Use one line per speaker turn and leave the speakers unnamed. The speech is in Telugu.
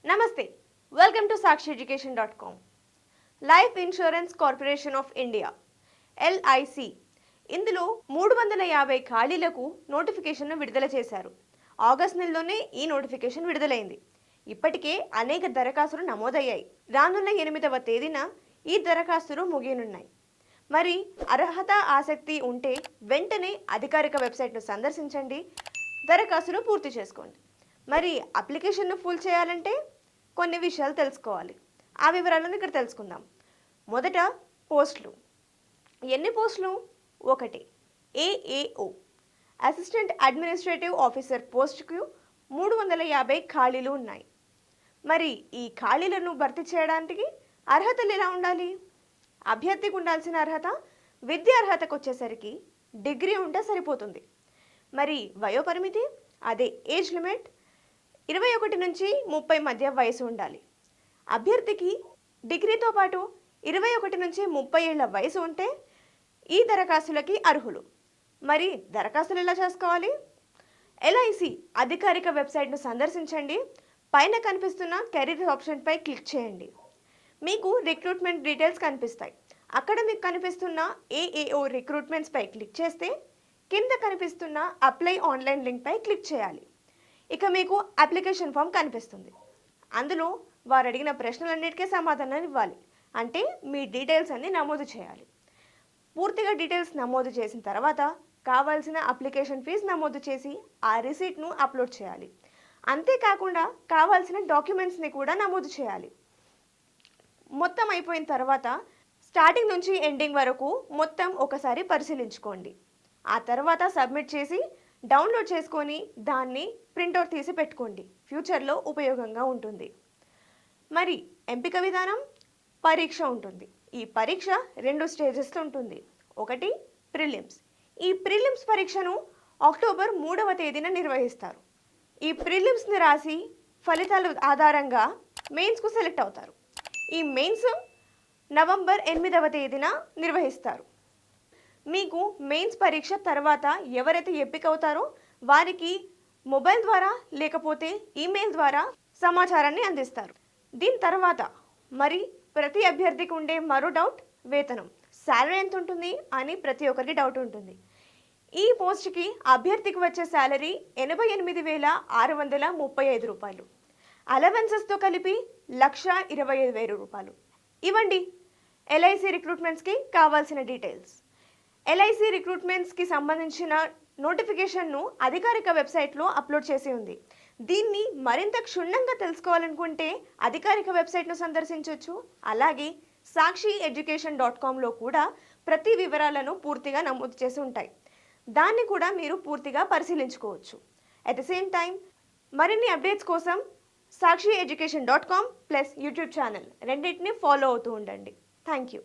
నమస్తే, welcome to sakshieducation.com. Life insurance corporation of India LIC ఇందులో 350 ఖాళీలకు నోటిఫికేషన్ను విడుదల చేశారు. ఆగస్ట్ నెలలోనే ఈ నోటిఫికేషన్ విడుదలైంది. ఇప్పటికే అనేక దరఖాస్తులు నమోదయ్యాయి. రానున్న 8వ తేదీన ఈ దరఖాస్తులు ముగియనున్నాయి. మరి అర్హత ఆసక్తి ఉంటే వెంటనే అధికారిక వెబ్సైట్ను సందర్శించండి, దరఖాస్తును పూర్తి చేసుకోండి. మరి అప్లికేషన్ను ఫుల్ చేయాలంటే కొన్ని విషయాలు తెలుసుకోవాలి. ఆ వివరాలను ఇక్కడ తెలుసుకుందాం. మొదట పోస్టులు. ఎన్ని పోస్టులు? 1 AAO అసిస్టెంట్ అడ్మినిస్ట్రేటివ్ ఆఫీసర్ పోస్టుకు 350 ఖాళీలు ఉన్నాయి. మరి ఈ ఖాళీలను భర్తీ చేయడానికి అర్హతలు ఎలా ఉండాలి? అభ్యర్థికి ఉండాల్సిన అర్హత విద్యా అర్హతకు వచ్చేసరికి డిగ్రీ ఉంటే సరిపోతుంది. మరి వయోపరిమితి అదే ఏజ్ లిమిట్ 21 నుంచి 30 మధ్య వయసు ఉండాలి. అభ్యర్థికి డిగ్రీతో పాటు 21 నుంచి 30 ఏళ్ల వయసు ఉంటే ఈ దరఖాస్తులకి అర్హులు. మరి దరఖాస్తులు ఎలా చేసుకోవాలి? LIC అధికారిక వెబ్సైట్ను సందర్శించండి. పైన కనిపిస్తున్న కెరీర్ ఆప్షన్పై క్లిక్ చేయండి. మీకు రిక్రూట్మెంట్ డీటెయిల్స్ కనిపిస్తాయి. అక్కడ మీకు కనిపిస్తున్న AAO రిక్రూట్మెంట్స్పై క్లిక్ చేస్తే కింద కనిపిస్తున్న అప్లై ఆన్లైన్ లింక్పై క్లిక్ చేయాలి. ఇక మీకు అప్లికేషన్ ఫామ్ కనిపిస్తుంది. అందులో వారు అడిగిన ప్రశ్నలన్నిటికీ సమాధానాలు ఇవ్వాలి. అంటే మీ డీటెయిల్స్ అన్ని నమోదు చేయాలి. పూర్తిగా డీటెయిల్స్ నమోదు చేసిన తర్వాత కావాల్సిన అప్లికేషన్ ఫీజు నమోదు చేసి ఆ రిసీట్ను అప్లోడ్ చేయాలి. అంతేకాకుండా కావాల్సిన డాక్యుమెంట్స్ని కూడా నమోదు చేయాలి. మొత్తం అయిపోయిన తర్వాత స్టార్టింగ్ నుంచి ఎండింగ్ వరకు మొత్తం ఒకసారి పరిశీలించుకోండి. ఆ తర్వాత సబ్మిట్ చేసి డౌన్లోడ్ చేసుకొని దాన్ని ప్రింట్అవుట్ తీసి పెట్టుకోండి. ఫ్యూచర్లో ఉపయోగంగా ఉంటుంది. మరి ఎంపిక విధానం, పరీక్ష ఉంటుంది. ఈ పరీక్ష 2 స్టేజెస్లో ఉంటుంది. 1 ప్రిలిమ్స్. ఈ ప్రిలిమ్స్ పరీక్షను అక్టోబర్ 3వ తేదీన నిర్వహిస్తారు. ఈ ప్రిలిమ్స్ని రాసి ఫలితాల ఆధారంగా మెయిన్స్కు సెలెక్ట్ అవుతారు. ఈ మెయిన్స్ నవంబర్ 8వ తేదీన నిర్వహిస్తారు. మీకు మెయిన్స్ పరీక్ష తర్వాత ఎవరైతే ఎంపిక అవుతారో వారికి మొబైల్ ద్వారా లేకపోతే ఈమెయిల్ ద్వారా సమాచారాన్ని అందిస్తారు. దీని తర్వాత మరి ప్రతి అభ్యర్థికి ఉండే మరో డౌట్ వేతనం, శాలరీ ఎంత ఉంటుంది అని ప్రతి ఒక్కరికి డౌట్ ఉంటుంది. ఈ పోస్ట్కి అభ్యర్థికి వచ్చే శాలరీ 88,635 రూపాయలు. అలవెన్సెస్తో కలిపి 1,25,000 రూపాయలు. ఇవ్వండి LIC రిక్రూట్మెంట్స్కి కావాల్సిన డీటెయిల్స్. LIC రిక్రూట్మెంట్స్కి సంబంధించిన నోటిఫికేషన్ను అధికారిక వెబ్సైట్లో అప్లోడ్ చేసి ఉంది. దీన్ని మరింత క్షుణ్ణంగా తెలుసుకోవాలనుకుంటే అధికారిక వెబ్సైట్ను సందర్శించవచ్చు. అలాగే sakshieducation.comలో కూడా ప్రతి వివరాలను పూర్తిగా నమోదు చేసి ఉంటాయి. దాన్ని కూడా మీరు పూర్తిగా పరిశీలించుకోవచ్చు. అట్ ద సేమ్ టైం మరిన్ని అప్డేట్స్ కోసం sakshieducation.com ప్లస్ యూట్యూబ్ ఛానల్ రెండింటిని ఫాలో అవుతూ ఉండండి. Thank you.